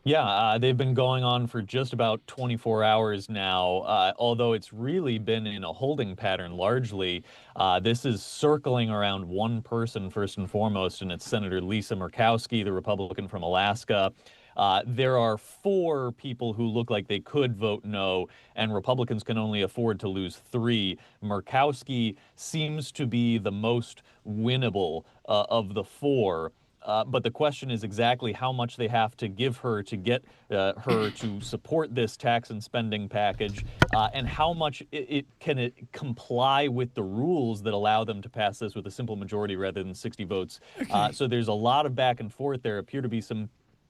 Yeah, they've been going on for just about 24 hours now, although it's really been in a holding pattern largely. This is circling around one person first and foremost, and it's Senator Lisa Murkowski, the Republican from Alaska. There are four people who look like they could vote no, and Republicans can only afford to lose three. Murkowski seems to be the most winnable of the four. But the question is exactly how much they have to give her to get her to support this tax and spending package, and how much it comply with the rules that allow them to pass this with a simple majority rather than 60 votes. Okay. So there's a lot of back and forth. There appear to be some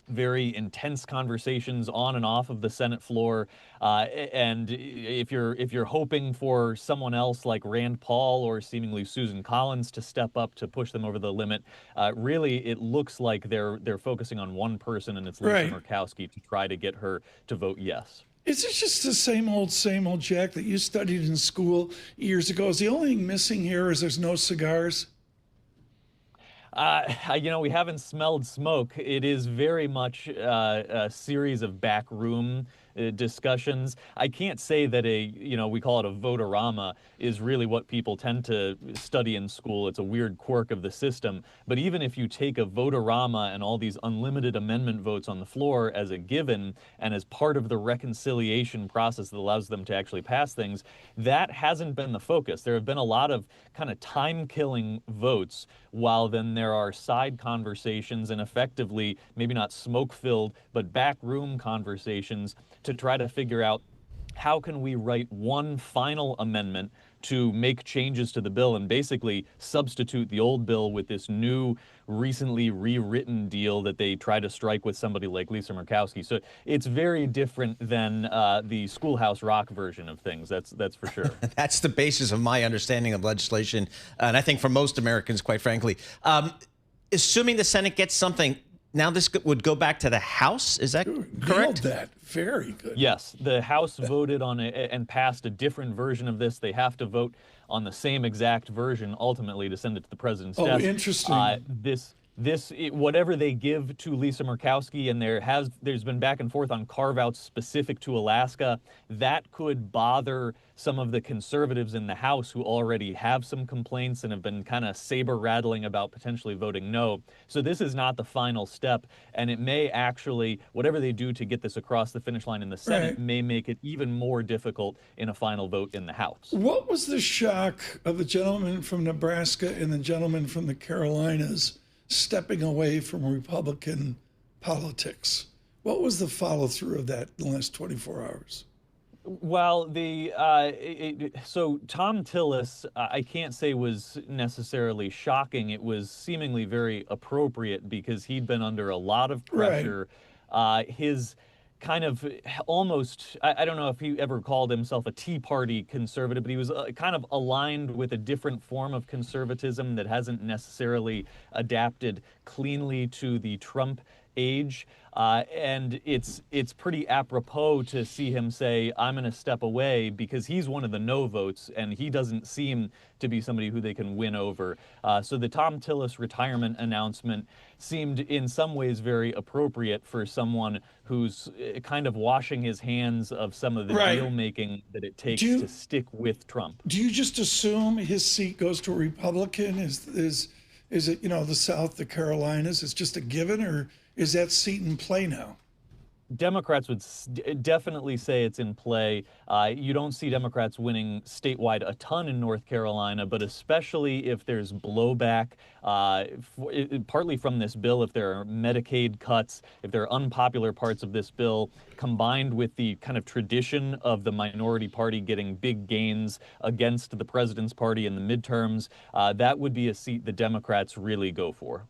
very intense conversations on and off of the Senate floor. And if you're hoping for someone else like Rand Paul or seemingly Susan Collins to step up to push them over the limit, really it looks like they're focusing on one person, and it's Lisa Right. Murkowski, to try to get her to vote yes. Is it just the same old Jack that you studied in school years ago? Is the only thing missing here is there's no cigars? We haven't smelled smoke. It is very much a series of backroom discussions. I can't say that we call it a vote-a-rama, is really what people tend to study in school. It's a weird quirk of the system. But even if you take a vote-a-rama and all these unlimited amendment votes on the floor as a given and as part of the reconciliation process that allows them to actually pass things, that hasn't been the focus. There have been a lot of kind of time-killing votes, while then there are side conversations and effectively, maybe not smoke-filled, but backroom conversations to try to figure out how can we write one final amendment to make changes to the bill and basically substitute the old bill with this new, recently rewritten deal that they try to strike with somebody like Lisa Murkowski. So it's very different than the Schoolhouse Rock version of things. That's for sure. That's the basis of my understanding of legislation, and I think for most Americans, quite frankly. Assuming the Senate gets something, now this would go back to the House. Is that Nailed correct? that. Very good. Yes, the House voted on it and passed a different version of this. They have to vote on the same exact version ultimately to send it to the president's Oh, desk. interesting. Whatever they give to Lisa Murkowski, and there's been back and forth on carve-outs specific to Alaska, that could bother some of the conservatives in the House who already have some complaints and have been kind of saber-rattling about potentially voting no. So this is not the final step, and it may actually, whatever they do to get this across the finish line in the Senate, Right. may make it even more difficult in a final vote in the House. What was the shock of the gentleman from Nebraska and the gentleman from the Carolinas stepping away from Republican politics? What was the follow through of that in the last 24 hours? Well, so Tom Tillis, I can't say was necessarily shocking. It was seemingly very appropriate because he'd been under a lot of Right. pressure. His kind of almost, I don't know if he ever called himself a Tea Party conservative, but he was kind of aligned with a different form of conservatism that hasn't necessarily adapted cleanly to the Trump age. And it's pretty apropos to see him say, I'm going to step away, because he's one of the no votes, and he doesn't seem to be somebody who they can win over. So the Tom Tillis retirement announcement seemed in some ways very appropriate for someone who's kind of washing his hands of some of the Right. deal making that it takes Do you to stick with Trump. do you just assume his seat goes to a Republican? Is it, the South, the Carolinas? It's just a given, or is that seat in play now? Democrats would definitely say it's in play. You don't see Democrats winning statewide a ton in North Carolina, but especially if there's blowback, partly from this bill, if there are Medicaid cuts, if there are unpopular parts of this bill, combined with the kind of tradition of the minority party getting big gains against the president's party in the midterms, that would be a seat the Democrats really go for.